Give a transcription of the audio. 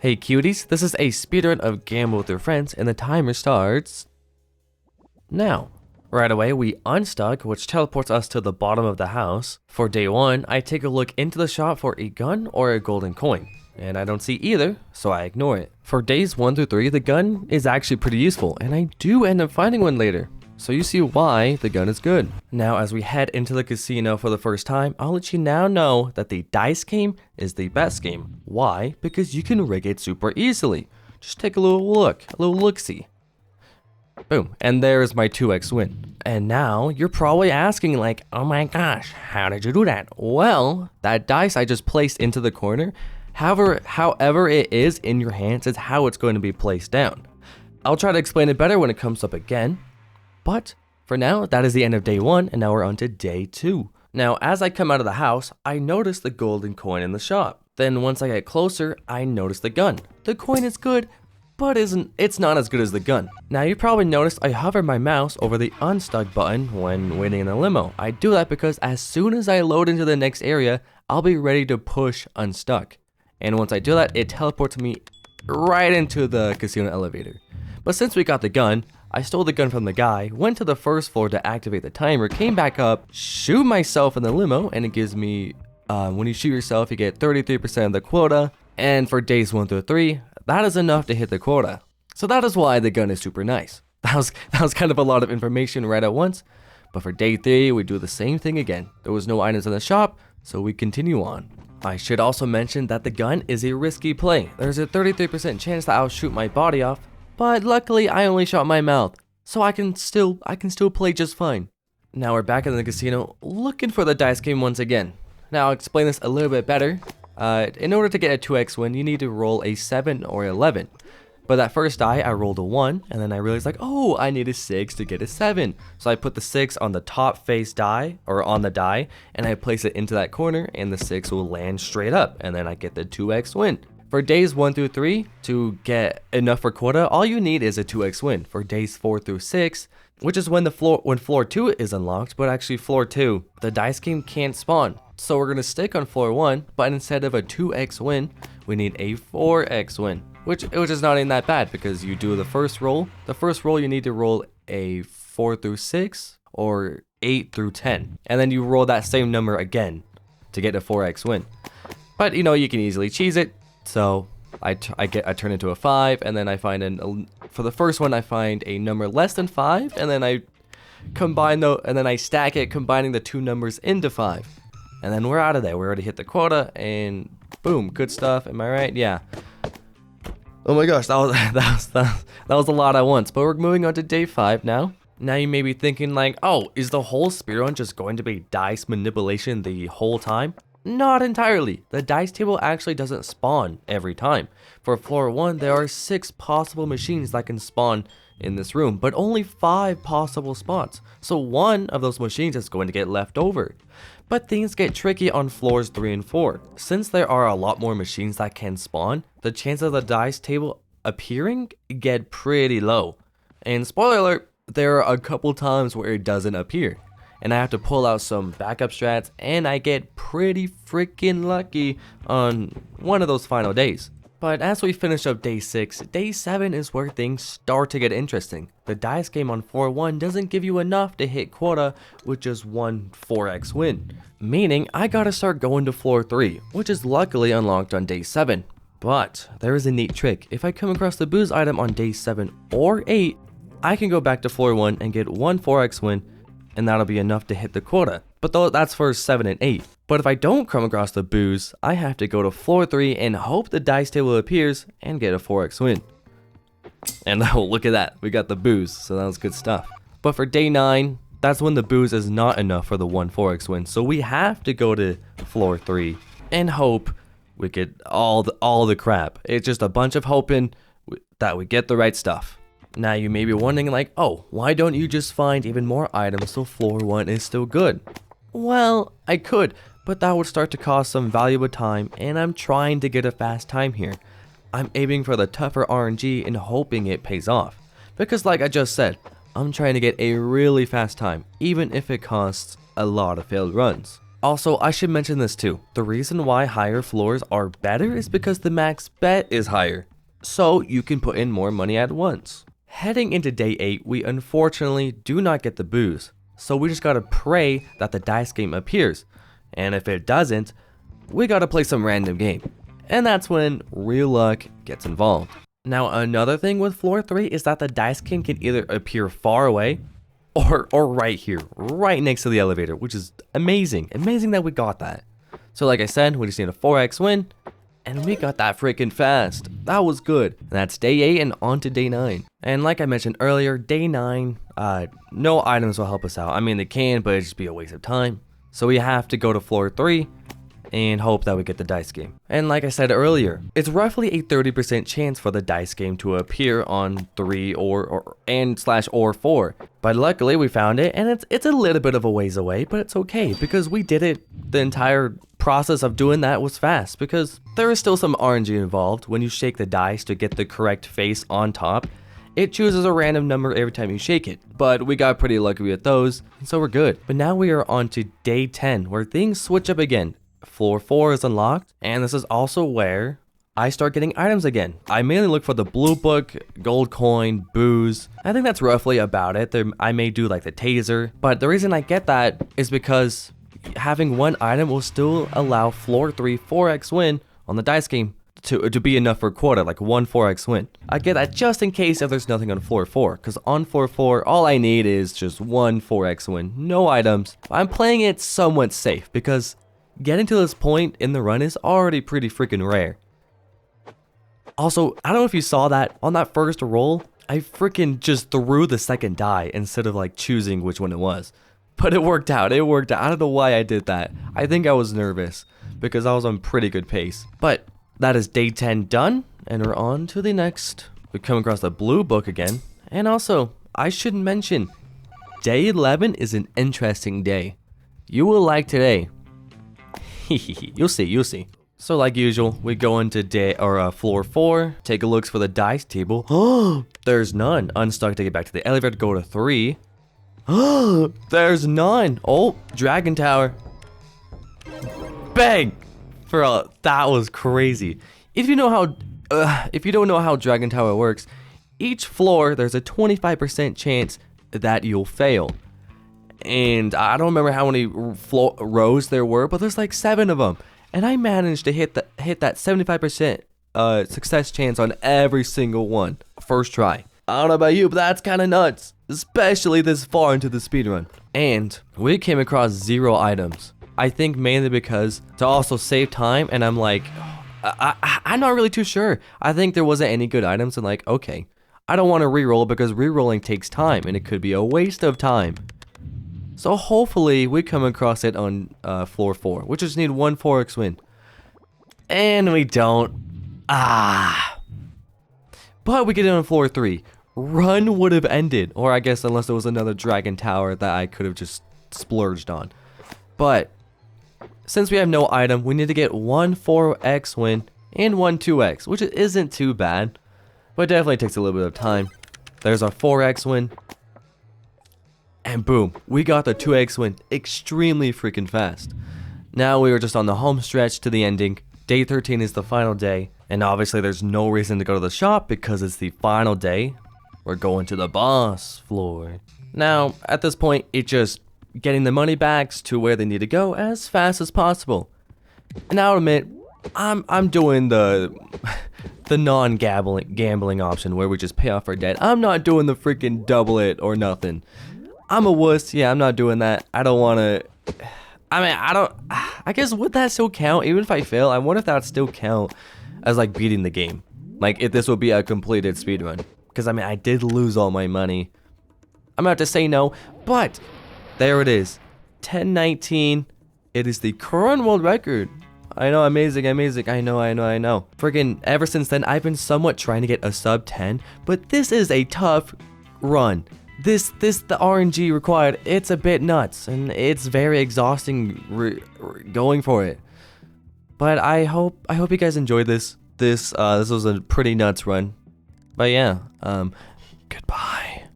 Hey cuties, this is a speedrun of Gamble with Your Friends, and the timer starts now. Right away, we unstuck, which teleports us to the bottom of the house. For day 1, I take a look into the shop for a gun or a golden coin, and I don't see either, so I ignore it. For days 1 through 3, the gun is actually pretty useful, and I do end up finding one later. So you see why the gun is good. Now as we head into the casino for the first time, I'll let you now know that the dice game is the best game. Why? Because you can rig it super easily. Just take a little look-see. Boom, and there's my 2x win. And now you're probably asking like, oh my gosh, how did you do that? Well, that dice I just placed into the corner, however it is in your hands is how it's going to be placed down. I'll try to explain it better when it comes up again. But for now, that is the end of day 1, and now we're on to day 2. Now, as I come out of the house, I notice the golden coin in the shop. Then once I get closer, I notice the gun. The coin is good, but it's not as good as the gun. Now, you probably noticed I hover my mouse over the unstuck button when waiting in the limo. I do that because as soon as I load into the next area, I'll be ready to push unstuck. And once I do that, it teleports me right into the casino elevator. But since we got the gun, I stole the gun from the guy, went to the first floor to activate the timer, came back up, shoot myself in the limo, and it gives me, when you shoot yourself, you get 33% of the quota, and for days 1 through 3, that is enough to hit the quota. So that is why the gun is super nice. That was kind of a lot of information right at once, but for day 3, we do the same thing again. There was no items in the shop, so we continue on. I should also mention that the gun is a risky play. There's a 33% chance that I'll shoot my body off, but luckily I only shot my mouth, so I can still play just fine. Now we're back in the casino looking for the dice game once again. Now I'll explain this a little bit better. In order to get a 2x win, you need to roll a 7 or 11. But that first die, I rolled a 1, and then I realized like, oh, I need a 6 to get a 7. So I put the 6 on the top face die, or on the die, and I place it into that corner, and the 6 will land straight up, and then I get the 2x win. For days 1 through 3, to get enough for quota, all you need is a 2x win. For days 4 through 6, which is when floor 2 is unlocked, but actually floor 2, the dice game can't spawn. So we're gonna stick on floor 1, but instead of a 2x win, we need a 4x win, which is not even that bad because you do the first roll. The first roll you need to roll a 4 through 6 or 8 through 10, and then you roll that same number again to get a 4x win. But you know, you can easily cheese it. So I turn into a 5, and then I find for the first one I find a number less than 5, and then I stack it, combining the two numbers into 5, and then we're out of there. We already hit the quota, and boom, good stuff. Am I right? Yeah. Oh my gosh, that was a lot at once. But we're moving on to day 5 now. Now you may be thinking like, oh, is the whole speedrun just going to be dice manipulation the whole time? Not entirely. The dice table actually doesn't spawn every time. For floor 1, there are 6 possible machines that can spawn in this room, but only 5 possible spots. So one of those machines is going to get left over. But things get tricky on floors 3 and 4. Since there are a lot more machines that can spawn, the chance of the dice table appearing get pretty low. And spoiler alert, there are a couple times where it doesn't appear, and I have to pull out some backup strats, and I get pretty freaking lucky on one of those final days. But as we finish up day 6, day 7 is where things start to get interesting. The dice game on floor 1 doesn't give you enough to hit quota with just one 4x win, meaning I gotta start going to floor 3, which is luckily unlocked on day 7. But there is a neat trick. If I come across the booze item on day 7 or 8, I can go back to floor 1 and get one 4x win, and that'll be enough to hit the quota. But though that's for 7 and 8. But if I don't come across the booze, I have to go to floor 3 and hope the dice table appears and get a 4x win. And oh, look at that, we got the booze, so that was good stuff. But for day 9, that's when the booze is not enough for the one 4x win, so we have to go to floor 3 and hope we get all the crap. It's just a bunch of hoping that we get the right stuff. Now you may be wondering like, oh, why don't you just find even more items so floor 1 is still good? Well, I could, but that would start to cost some valuable time, and I'm trying to get a fast time here. I'm aiming for the tougher RNG and hoping it pays off. Because like I just said, I'm trying to get a really fast time, even if it costs a lot of failed runs. Also, I should mention this too. The reason why higher floors are better is because the max bet is higher. So you can put in more money at once. Heading into day 8, we unfortunately do not get the booze. So we just gotta pray that the dice game appears. And if it doesn't, we gotta play some random game. And that's when real luck gets involved. Now another thing with floor 3 is that the dice game can either appear far away or right here, right next to the elevator, which is amazing. Amazing that we got that. So like I said, we just need a 4x win, and we got that freaking fast. That was good. And that's day 8 and on to day 9. And like I mentioned earlier, day 9, no items will help us out. I mean, they can, but it'd just be a waste of time. So we have to go to floor 3 and hope that we get the dice game. And like I said earlier, it's roughly a 30% chance for the dice game to appear on 3 or 4. But luckily we found it, and it's a little bit of a ways away, but it's okay because we did it. The entire process of doing that was fast because there is still some RNG involved. When you shake the dice to get the correct face on top, it chooses a random number every time you shake it, but we got pretty lucky with those, so we're good. But now we are on to day 10, where things switch up again. Floor 4 is unlocked, and this is also where I start getting items again. I mainly look for the blue book, gold coin, booze. I think that's roughly about it. I may do like the taser, but the reason I get that is because having one item will still allow floor 3 4x win on the dice game to be enough for a quota, like 1 4x win. I get that just in case if there's nothing on floor 4, because on floor 4, all I need is just 1 4x win, no items. I'm playing it somewhat safe because getting to this point in the run is already pretty freaking rare. Also, I don't know if you saw that, on that first roll, I freaking just threw the second die instead of like choosing which one it was. But it worked out, I don't know why I did that. I think I was nervous because I was on pretty good pace. But that is day 10 done, and we're on to the next. We come across the blue book again, and also, I should mention, day 11 is an interesting day. You will like today. You'll see. So like usual, we go into floor 4, take a look for the dice table. Oh, there's none. Unstuck to get back to the elevator, go to 3. Oh, there's none. Oh, Dragon Tower. Bang! Bro, that was crazy. If you don't know how Dragon Tower works, each floor there's a 25% chance that you'll fail. And I don't remember how many rows there were, but there's like 7 of them. And I managed to hit that 75% success chance on every single one. First try. I don't know about you, but that's kind of nuts. Especially this far into the speedrun. And we came across 0 items. I think mainly because to also save time, and I'm like, I'm not really too sure. I think there wasn't any good items, and like, okay, I don't want to reroll because rerolling takes time, and it could be a waste of time. So hopefully we come across it on floor 4. We just need 1 4x win. And we don't. But we get it on floor 3. Run would have ended. Or I guess unless there was another Dragon Tower that I could have just splurged on. But since we have no item, we need to get 1 4x win and 1 2x, which isn't too bad. But definitely takes a little bit of time. There's our 4x win. And boom, we got the 2x win extremely freaking fast. Now we are just on the home stretch to the ending. Day 13 is the final day, and obviously there's no reason to go to the shop because it's the final day. We're going to the boss floor. Now, at this point, it's just getting the money bags to where they need to go as fast as possible. And I'll admit, I'm doing the non-gambling option where we just pay off our debt. I'm not doing the freaking double it or nothing. I'm a wuss. Yeah, I'm not doing that. I don't want to. I guess would that still count? Even if I fail, I wonder if that would still count as like beating the game. Like if this would be a completed speedrun. Because I mean, I did lose all my money. I'm about to say no, but there it is. 10:19. It is the current world record. I know, amazing. I know. Friggin' ever since then, I've been somewhat trying to get a sub 10, but this is a tough run. The RNG required, it's a bit nuts, and it's very exhausting going for it. But I hope you guys enjoyed this. This was a pretty nuts run. But yeah, goodbye.